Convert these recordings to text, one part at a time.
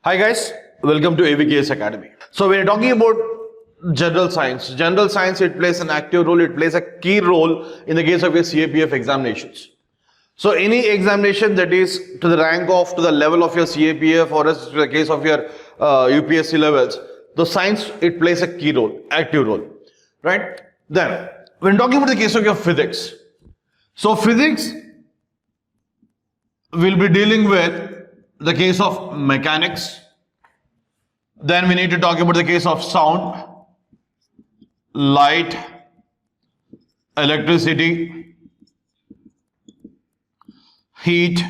Hi guys, welcome to AVKS Academy. So when you're talking about general science it plays an active role, it plays a key role in the case of your CAPF examinations. So any examination that is to the rank of, to the level of your CAPF or as to the case of your UPSC levels, the science, it plays a key role, active role, right? Then, when talking about the case of your physics, so physics will be dealing with the case of mechanics. Then we need to talk about the case of sound, light, electricity, heat,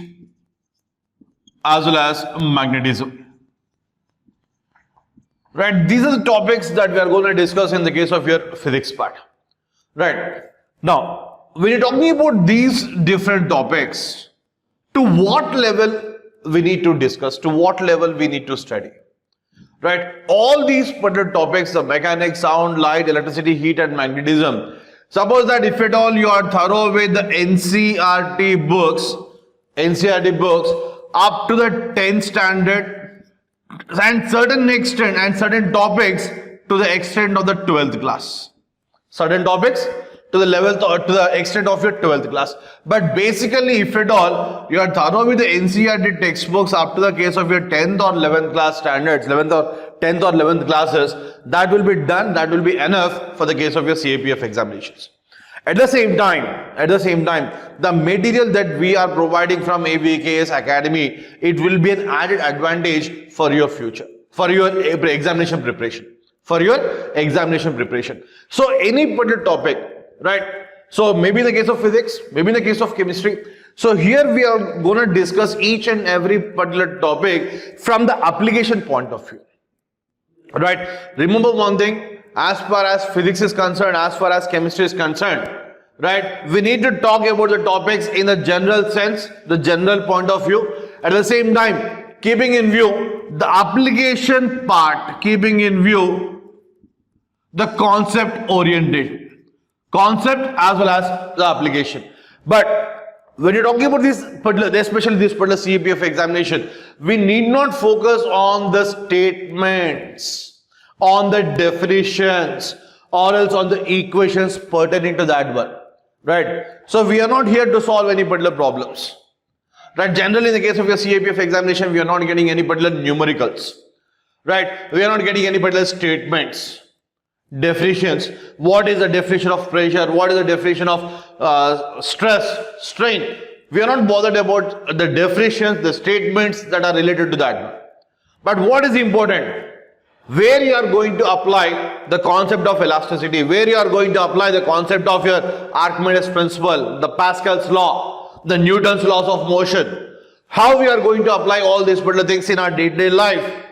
as well as magnetism. Right, these are the topics that we are going to discuss in the case of your physics part. Right, now when you're talking about these different topics, to what level we need to discuss, to what level we need to study. Right, all these particular topics, the mechanics, sound, light, electricity, heat and magnetism. Suppose that if at all you are thorough with the NCERT books up to the 10th standard and certain extent and certain topics to the extent of the 12th class. Certain topics to the level to the extent of your 12th class. But basically, if at all you are thorough with the NCERT textbooks up to the case of your 10th or 11th class standards, 10th or 11th classes, that will be done, that will be enough for the case of your CAPF examinations. At the same time, the material that we are providing from AVKS Academy, it will be an added advantage for your future, for your examination preparation. So any particular topic, right? So maybe in the case of physics, maybe in the case of chemistry. So here we are going to discuss each and every particular topic from the application point of view. Right? Remember one thing, as far as physics is concerned, as far as chemistry is concerned, right? We need to talk about the topics in the general sense, the general point of view. At the same time, keeping in view the application part, keeping in view the concept oriented. Concept as well as the application. But when you're talking about this particular, especially this particular CAPF examination, we need not focus on the statements, on the definitions, or else on the equations pertaining to that one. Right? So we are not here to solve any particular problems. Right? Generally, in the case of your CAPF examination, we are not getting any particular numericals. Right? We are not getting any particular statements. Definitions. What is the definition of pressure? What is the definition of stress, strain? We are not bothered about the definitions, the statements that are related to that. But what is important? Where you are going to apply the concept of elasticity, where you are going to apply the concept of your Archimedes principle, the Pascal's law, the Newton's laws of motion, how we are going to apply all these particular things in our day-to-day life.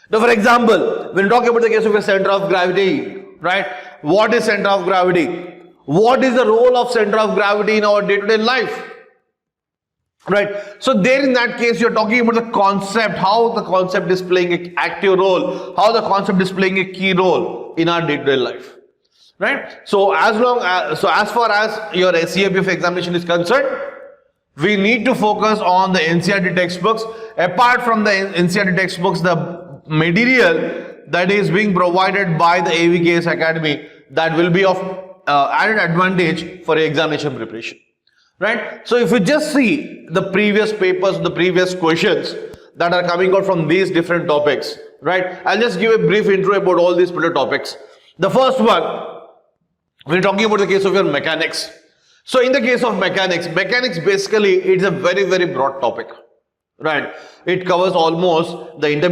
Now, for example, when you talk about the case of a center of gravity, right? What is center of gravity? What is the role of center of gravity in our day-to-day life? Right? So there in that case, you're talking about the concept, how the concept is playing an active role, how the concept is playing a key role in our day-to-day life. Right? So as far as your CAPF examination is concerned, we need to focus on the NCERT textbooks. Apart from the NCERT textbooks, the material that is being provided by the AVKS Academy, that will be of added advantage for examination preparation. Right? So if you just see the previous papers, the previous questions that are coming out from these different topics, right? I'll just give a brief intro about all these particular topics. The first one, we're talking about the case of your mechanics. So in the case of mechanics basically it's a very, very broad topic. Right, it covers almost the the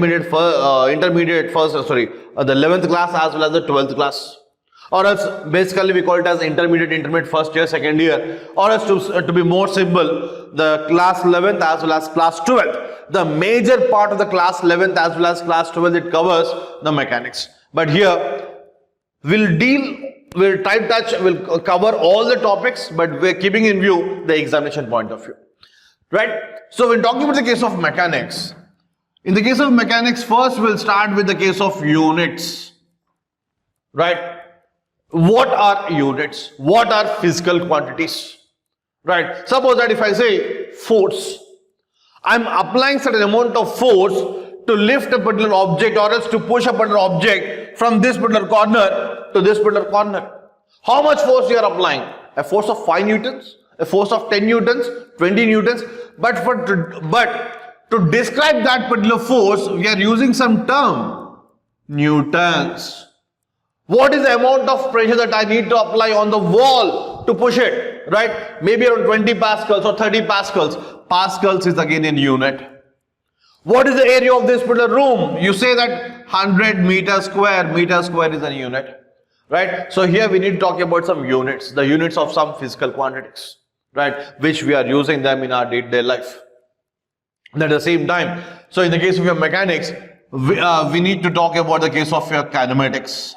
11th class as well as the 12th class, or else basically we call it as intermediate, first year, second year, or else to be more simple, the class 11th as well as class 12th. The major part of the class 11th as well as class 12th, it covers the mechanics. But here we'll cover all the topics, but we're keeping in view the examination point of view. Right? So when talking about the case of mechanics, in the case of mechanics, first we'll start with the case of units. Right? What are units? What are physical quantities? Right? Suppose that if I say force, I'm applying certain amount of force to lift a particular object or else to push a particular object from this particular corner to this particular corner. How much force you are applying? A force of 5 newtons, a force of 10 newtons, 20 newtons. But to describe that particular force, we are using some term, newtons. What is the amount of pressure that I need to apply on the wall to push it, right? Maybe around 20 pascals or 30 pascals. Pascals is again in unit. What is the area of this particular room? You say that 100 meters square is a unit, right? So here we need to talk about some units, the units of some physical quantities, right? Which we are using them in our day-to-day life. And at the same time, so in the case of your mechanics, we need to talk about the case of your kinematics.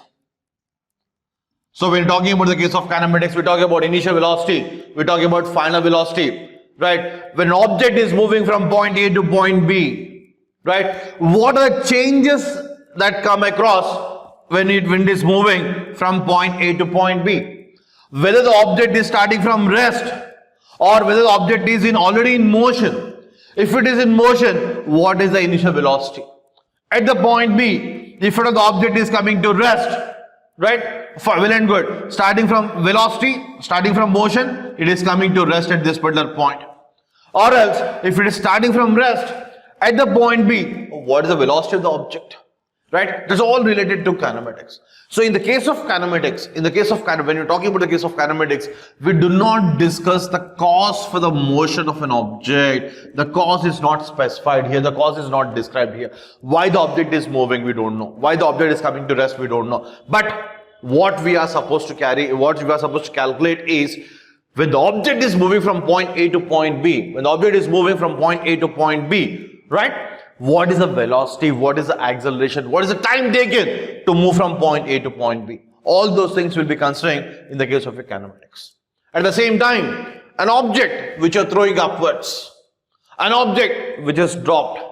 So when talking about the case of kinematics, we talk about initial velocity, we talk about final velocity, right? When an object is moving from point A to point B, right? What are the changes that come across when it is moving from point A to point B? Whether the object is starting from rest or whether the object is already in motion. If it is in motion, what is the initial velocity? At the point B, if the object is coming to rest, right? For well and good. Starting from velocity, starting from motion, it is coming to rest at this particular point. Or else, if it is starting from rest at the point B, what is the velocity of the object? Right? That's all related to kinematics. So in the case of kinematics, when you're talking about the case of kinematics, we do not discuss the cause for the motion of an object. The cause is not specified here. The cause is not described here. Why the object is moving, we don't know. Why the object is coming to rest, we don't know. But what we are supposed to calculate is when the object is moving from point A to point B, right? What is the velocity? What is the acceleration? What is the time taken to move from point A to point B? All those things will be considering in the case of your kinematics. At the same time, an object which you're throwing upwards, an object which is dropped,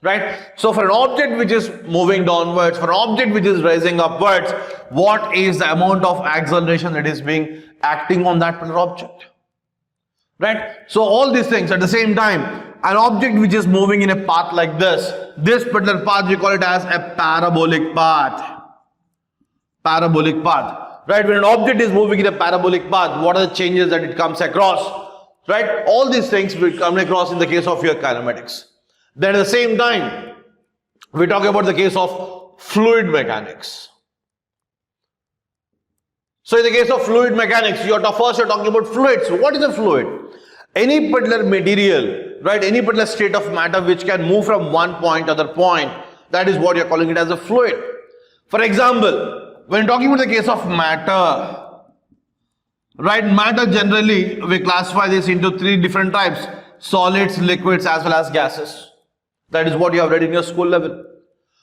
right? So for an object which is moving downwards, for an object which is rising upwards, what is the amount of acceleration that is being acting on that particular object? Right? So all these things at the same time, an object which is moving in a path like this particular path we call it as a parabolic path. Parabolic path. Right? When an object is moving in a parabolic path, what are the changes that it comes across? Right? All these things will come across in the case of your kinematics. Then at the same time, we talk about the case of fluid mechanics. So in the case of fluid mechanics, you're talking about fluids. So what is a fluid? Any particular material, right? Any particular state of matter which can move from one point to other point, that is what you're calling it as a fluid. For example, when talking about the case of matter, right? Matter generally, we classify this into 3 different types: solids, liquids, as well as gases. That is what you have read in your school level.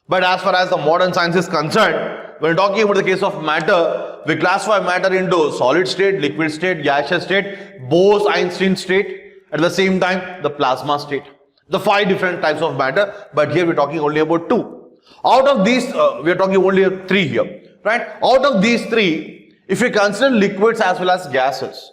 But as far as the modern science is concerned, when talking about the case of matter, we classify matter into solid state, liquid state, gaseous state, Bose-Einstein state, at the same time the plasma state. The 5 different types of matter, but here we're talking only about 2. Out of these, we are talking only 3 here, right? Out of these 3, if we consider liquids as well as gases,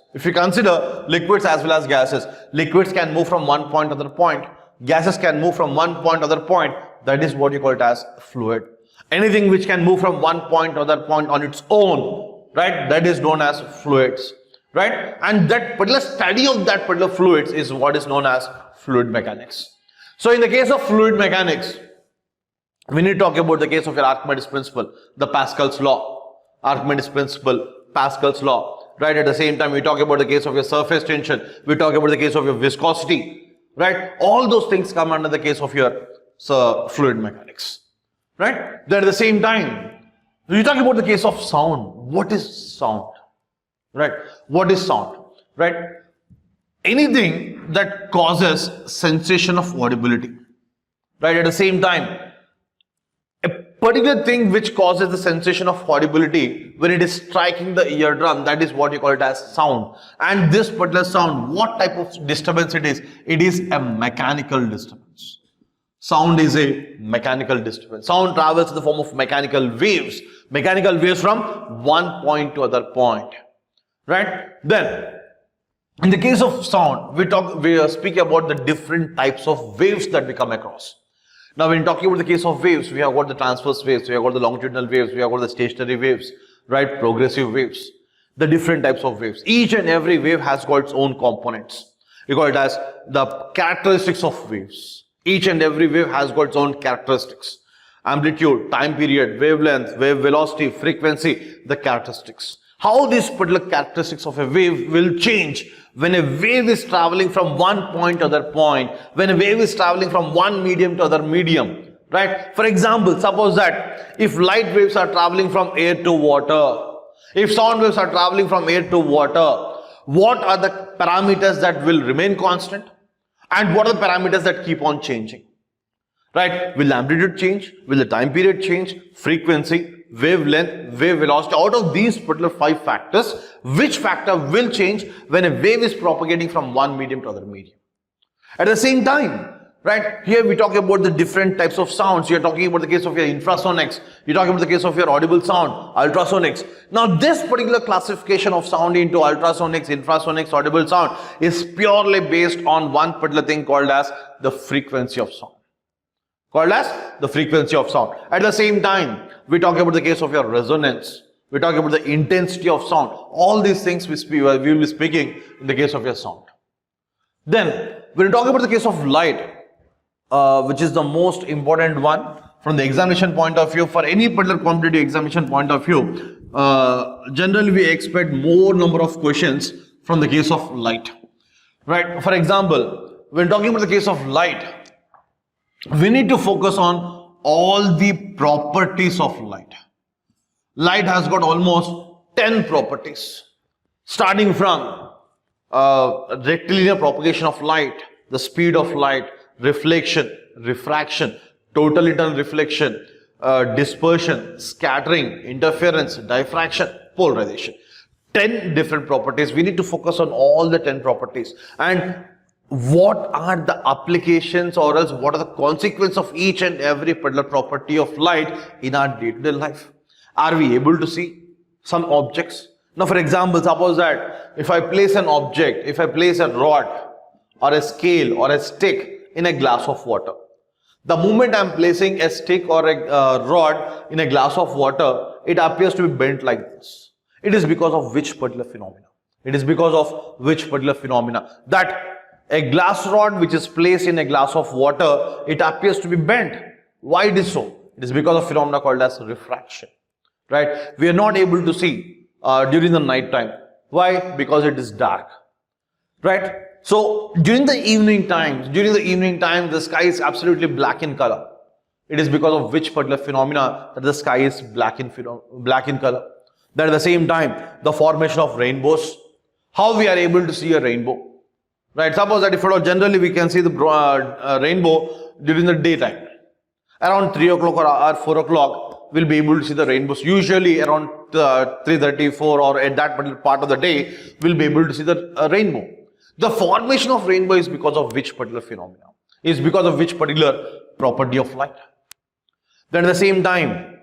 liquids can move from one point to other point, gases can move from one point to other point, that is what you call it as fluid. Anything which can move from one point to other point on its own, right? That is known as fluids, right? And that particular study of that particular fluids is what is known as fluid mechanics. So in the case of fluid mechanics, we need to talk about the case of your Archimedes principle, the Pascal's law, Pascal's law, right? At the same time, we talk about the case of your surface tension, we talk about the case of your viscosity, right? All those things come under the case of your fluid mechanics. Right? Then at the same time, you talk about the case of sound. What is sound? Right? What is sound? Right? Anything that causes sensation of audibility. Right? At the same time, a particular thing which causes the sensation of audibility when it is striking the eardrum, that is what you call it as sound. And this particular sound, what type of disturbance it is? It is a mechanical disturbance. Sound is a mechanical disturbance. Sound travels in the form of mechanical waves from one point to other point, right? Then, in the case of sound, we speak about the different types of waves that we come across. Now, when talking about the case of waves, we have got the transverse waves, we have got the longitudinal waves, we have got the stationary waves, right? Progressive waves, the different types of waves. Each and every wave has got its own components. We call it as the characteristics of waves. Each and every wave has got its own characteristics. Amplitude, time period, wavelength, wave velocity, frequency, the characteristics. How these particular characteristics of a wave will change when a wave is traveling from one point to other point, when a wave is traveling from one medium to other medium, right? For example, suppose that if light waves are traveling from air to water, if sound waves are traveling from air to water, what are the parameters that will remain constant and what are the parameters that keep on changing? Right? Will the amplitude change? Will the time period change? Frequency, wavelength, wave velocity. Out of these particular 5 factors, which factor will change when a wave is propagating from one medium to other medium? At the same time, right, here we talk about the different types of sounds. You're talking about the case of your infrasonics. You're talking about the case of your audible sound, ultrasonics. Now, this particular classification of sound into ultrasonics, infrasonics, audible sound is purely based on one particular thing called as the frequency of sound. Called as the frequency of sound. At the same time, we talk about the case of your resonance. We talk about the intensity of sound. All these things we will be speaking in the case of your sound. Then, when we talk about the case of light, which is the most important one from the examination point of view, for any particular competitive examination point of view, generally we expect more number of questions from the case of light. Right? For example, when talking about the case of light, we need to focus on all the properties of light. Light has got almost 10 properties, starting from rectilinear propagation of light, the speed of light, reflection, refraction, total internal reflection, dispersion, scattering, interference, diffraction, polarization. 10 different properties. We need to focus on all the 10 properties. And what are the applications or else what are the consequences of each and every particular property of light in our day-to-day life? Are we able to see some objects? Now, for example, suppose that if I place an object, if I place a rod or a scale or a stick in a glass of water, the moment I am placing a stick or a rod in a glass of water, it appears to be bent like this. It is because of which particular phenomena? It is because of which particular phenomena? That a glass rod which is placed in a glass of water, it appears to be bent. Why it is so? It is because of phenomena called as refraction. Right? We are not able to see during the night time. Why? Because it is dark. Right? So during the evening times, the sky is absolutely black in color. It is because of which particular phenomena that the sky is black in color. That at the same time, the formation of rainbows. How we are able to see a rainbow? Right, suppose that if at all generally we can see the rainbow during the daytime. Around 3 o'clock or 4 o'clock, we'll be able to see the rainbows. Usually around 3:34 or at that particular part of the day, we'll be able to see the rainbow. The formation of rainbow is because of which particular phenomena? Is because of which particular property of light? Then at the same time,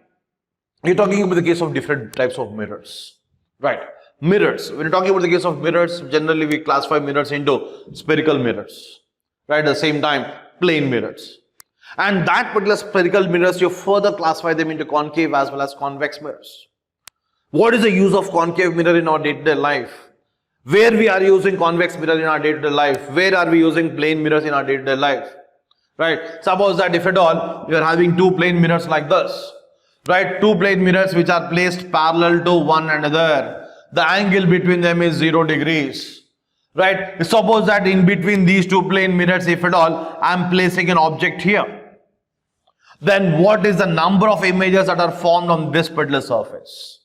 you're talking about the case of different types of mirrors. Right. Mirrors. When you're talking about the case of mirrors, generally we classify mirrors into spherical mirrors. Right? At the same time, plane mirrors. And that particular spherical mirrors, you further classify them into concave as well as convex mirrors. What is the use of concave mirror in our day-to-day life? Where we are using convex mirror in our day-to-day life? Where are we using plane mirrors in our day-to-day life? Right? Suppose that if at all, you are having two plane mirrors like this. Right? Two plane mirrors which are placed parallel to one another. The angle between them is 0 degrees. Right? Suppose that in between these two plane mirrors, if at all, I am placing an object here. Then what is the number of images that are formed on this particular surface?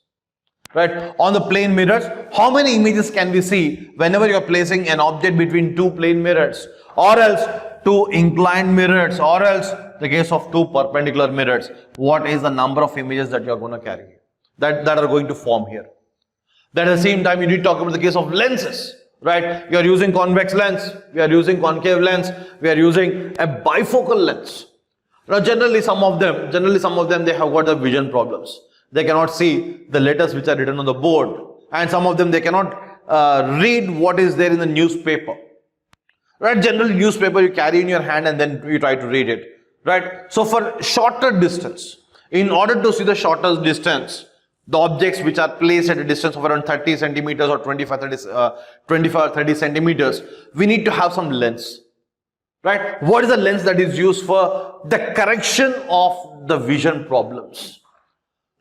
Right? On the plane mirrors, how many images can we see whenever you are placing an object between two plane mirrors? Or else two inclined mirrors, or else the case of two perpendicular mirrors. What is the number of images that you are going to carry? That are going to form here. That at the same time, you need to talk about the case of lenses, right? You are using convex lens, we are using concave lens, we are using a bifocal lens. Now, generally some of them, they have got the vision problems. They cannot see the letters which are written on the board, and some of them they cannot read what is there in the newspaper. Right? Generally, newspaper you carry in your hand and then you try to read it. right? So for shorter distance, in order to see the shortest distance, the objects which are placed at a distance of around 30 centimeters or 25 or 30 centimeters, we need to have some lens, right? What is the lens that is used for the correction of the vision problems,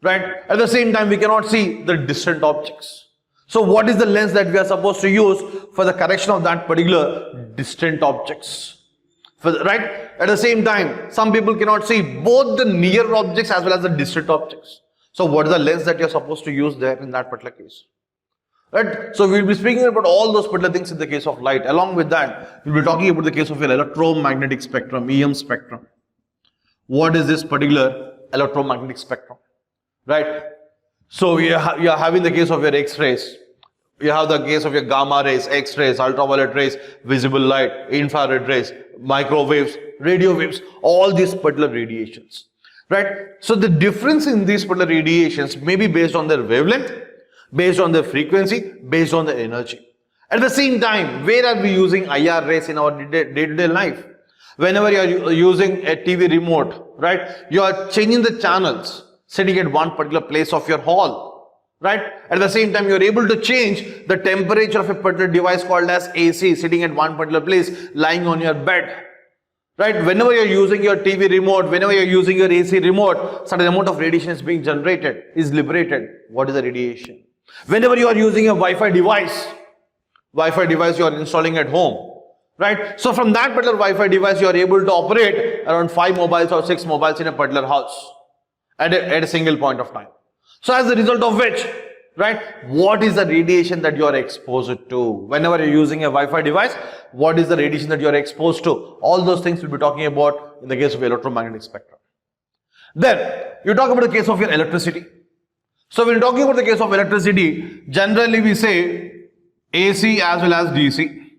right? At the same time, we cannot see the distant objects. So what is the lens that we are supposed to use for the correction of that particular distant objects? Right? At the same time, some people cannot see both the near objects as well as the distant objects. So what is the lens that you're supposed to use there in that particular case? Right? So we'll be speaking about all those particular things in the case of light. Along with that, we'll be talking about the case of your electromagnetic spectrum, EM spectrum. What is this particular electromagnetic spectrum? Right? So you are having the case of your X-rays. You have the case of your gamma rays, X-rays, ultraviolet rays, visible light, infrared rays, microwaves, radio waves, all these particular radiations. Right? So the difference in these particular radiations may be based on their wavelength, based on their frequency, based on the energy. At the same time, where are we using IR rays in our day-to-day life? Whenever you are using a TV remote, right, you are changing the channels sitting at one particular place of your hall, right? At the same time, you are able to change the temperature of a particular device called as AC sitting at one particular place, lying on your bed. Right? Whenever you're using your TV remote, whenever you're using your AC remote, certain amount of radiation is being generated, is liberated. What is the radiation? Whenever you are using a Wi-Fi device you are installing at home, right? So from that particular Wi-Fi device, you are able to operate around 5 mobiles or 6 mobiles in a particular house at a single point of time. So as a result of which, right, what is the radiation that you are exposed to? Whenever you're using a Wi-Fi device, what is the radiation that you are exposed to? All those things we'll be talking about in the case of electromagnetic spectrum. Then, you talk about the case of your electricity. So when talking about the case of electricity, generally we say AC as well as DC,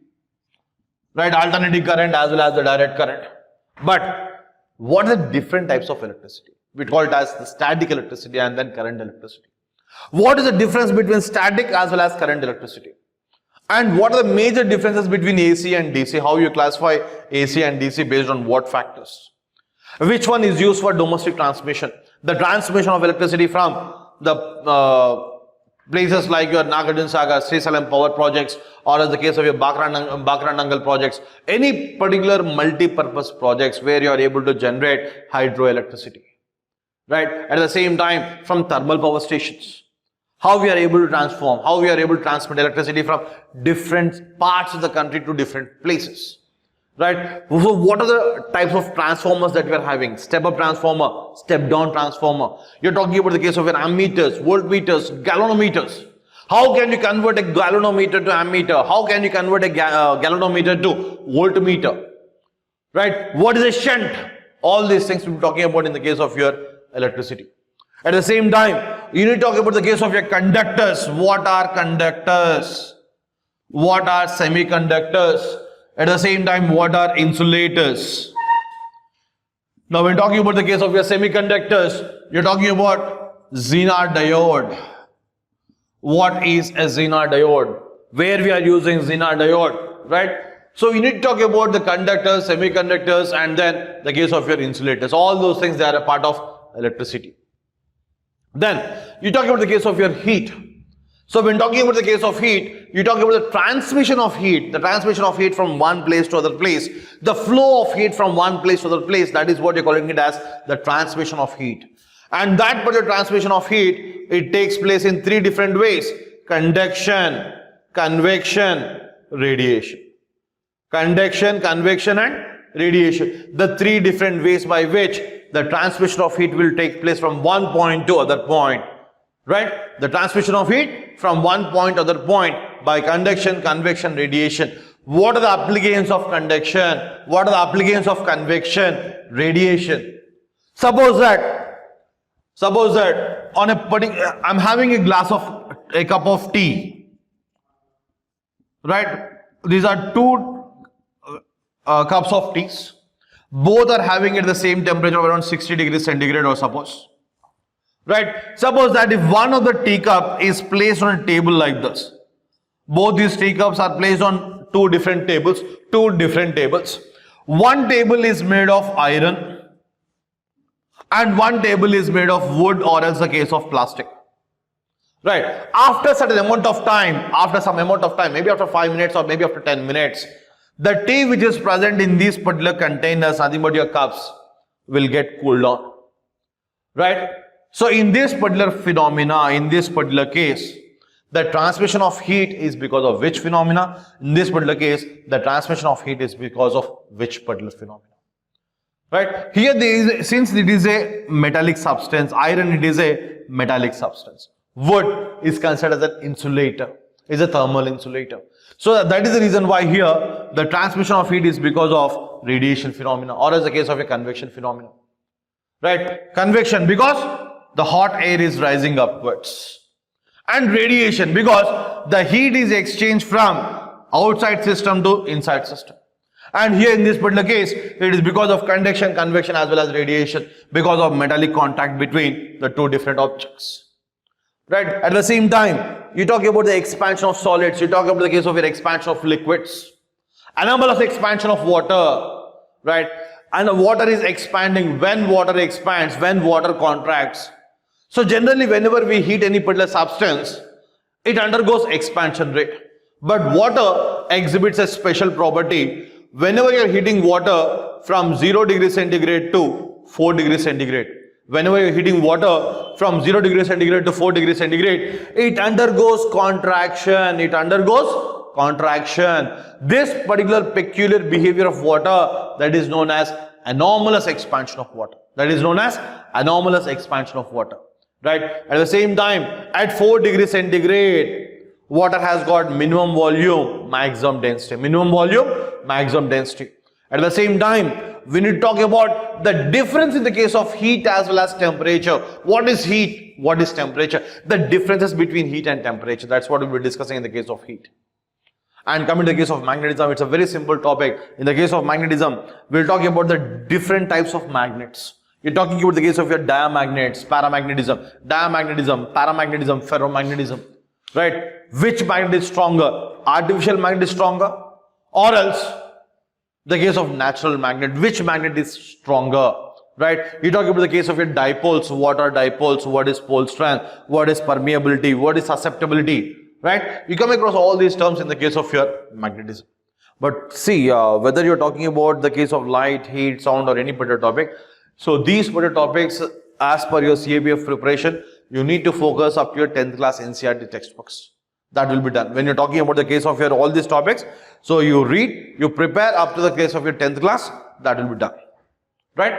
right, alternating current as well as the direct current. But what are the different types of electricity? We call it as the static electricity and then current electricity. What is the difference between static as well as current electricity? And what are the major differences between AC and DC? How you classify AC and DC based on what factors? Which one is used for domestic transmission? The transmission of electricity from the places like your Nagarjuna Sagar, Srisalam power projects, or as the case of your Bakranangal projects, any particular multi-purpose projects where you are able to generate hydroelectricity. Right? At the same time, from thermal power stations, how we are able to transform, how we are able to transmit electricity from different parts of the country to different places. Right? So what are the types of transformers that we are having? Step-up transformer, step-down transformer. You're talking about the case of your ammeters, voltmeters, galvanometers. How can you convert a galvanometer to ammeter? How can you convert a galvanometer to voltmeter? Right? What is a shunt? All these things we're talking about in the case of your electricity. At the same time, you need to talk about the case of your conductors. What are conductors? What are semiconductors? At the same time, what are insulators? Now, when talking about the case of your semiconductors, you're talking about Zener diode. What is a Zener diode? Where we are using Zener diode, right? So you need to talk about the conductors, semiconductors, and then the case of your insulators. All those things, they are a part of electricity. Then you talk about the case of your heat. So when talking about the case of heat, you talk about the transmission of heat, from one place to other place, the flow of heat from one place to other place. That is what you're calling it as the transmission of heat. And that particular transmission of heat, it takes place in 3 different ways: conduction, convection, radiation. Conduction, convection, and radiation. The 3 different ways by which the transmission of heat will take place from one point to other point. Right? The transmission of heat from one point to other point by conduction, convection, radiation. What are the applications of conduction? What are the applications of convection, radiation? Suppose that on a particular, I'm having a cup of tea. Right? These are 2 cups of teas. Both are having at the same temperature of around 60 degrees centigrade, or suppose. Right? Suppose that if one of the teacup is placed on a table like this, both these teacups are placed on 2 different tables. One table is made of iron, and one table is made of wood or else the case of plastic. Right. After certain amount of time, after some amount of time, maybe after 5 minutes or maybe after 10 minutes, the tea which is present in these particular containers, nothing but your cups, will get cooled down. Right. So in this particular phenomena, in this particular case, the transmission of heat is because of which phenomena? In this particular case, the transmission of heat is because of which particular phenomena? Right. Here, since it is a metallic substance, iron, it is a metallic substance. Wood is considered as an insulator, is a thermal insulator. So that is the reason why here the transmission of heat is because of radiation phenomena, or as the case of a convection phenomena. Right? Convection because the hot air is rising upwards. And radiation because the heat is exchanged from outside system to inside system. And here in this particular case, it is because of conduction, convection as well as radiation, because of metallic contact between the two different objects. Right? At the same time, you talk about the expansion of solids, you talk about the case of your expansion of liquids, anomalous expansion of water, right? And the water is expanding. When water expands, when water contracts. So generally, whenever we heat any particular substance, it undergoes expansion rate. But water exhibits a special property. Whenever you are heating water from 0 degrees centigrade to 4 degrees centigrade, whenever you are heating water from 0 degrees centigrade to 4 degrees centigrade, it undergoes contraction. It undergoes contraction. This particular peculiar behavior of water, that is known as anomalous expansion of water. That is known as anomalous expansion of water. Right? At the same time, at 4 degrees centigrade, water has got minimum volume, maximum density. Minimum volume, maximum density. At the same time, we need to talk about the difference in the case of heat as well as temperature. What is heat? What is temperature? The differences between heat and temperature. That's what we'll be discussing in the case of heat. And coming to the case of magnetism, it's a very simple topic. In the case of magnetism, we'll talk about the different types of magnets. You're talking about the case of your diamagnets, paramagnetism, paramagnetism, ferromagnetism. Right? Which magnet is stronger? Artificial magnet is stronger? Or else, the case of natural magnet, which magnet is stronger? Right? You talk about the case of your dipoles, what are dipoles, what is pole strength, what is permeability, what is susceptibility, right? You come across all these terms in the case of your magnetism. But see, whether you're talking about the case of light, heat, sound or any particular topic, so these particular topics as per your CABF preparation, you need to focus up to your 10th class NCERT textbooks. That will be done. When you're talking about the case of your all these topics, so you read, you prepare up to the case of your 10th class, that will be done. Right?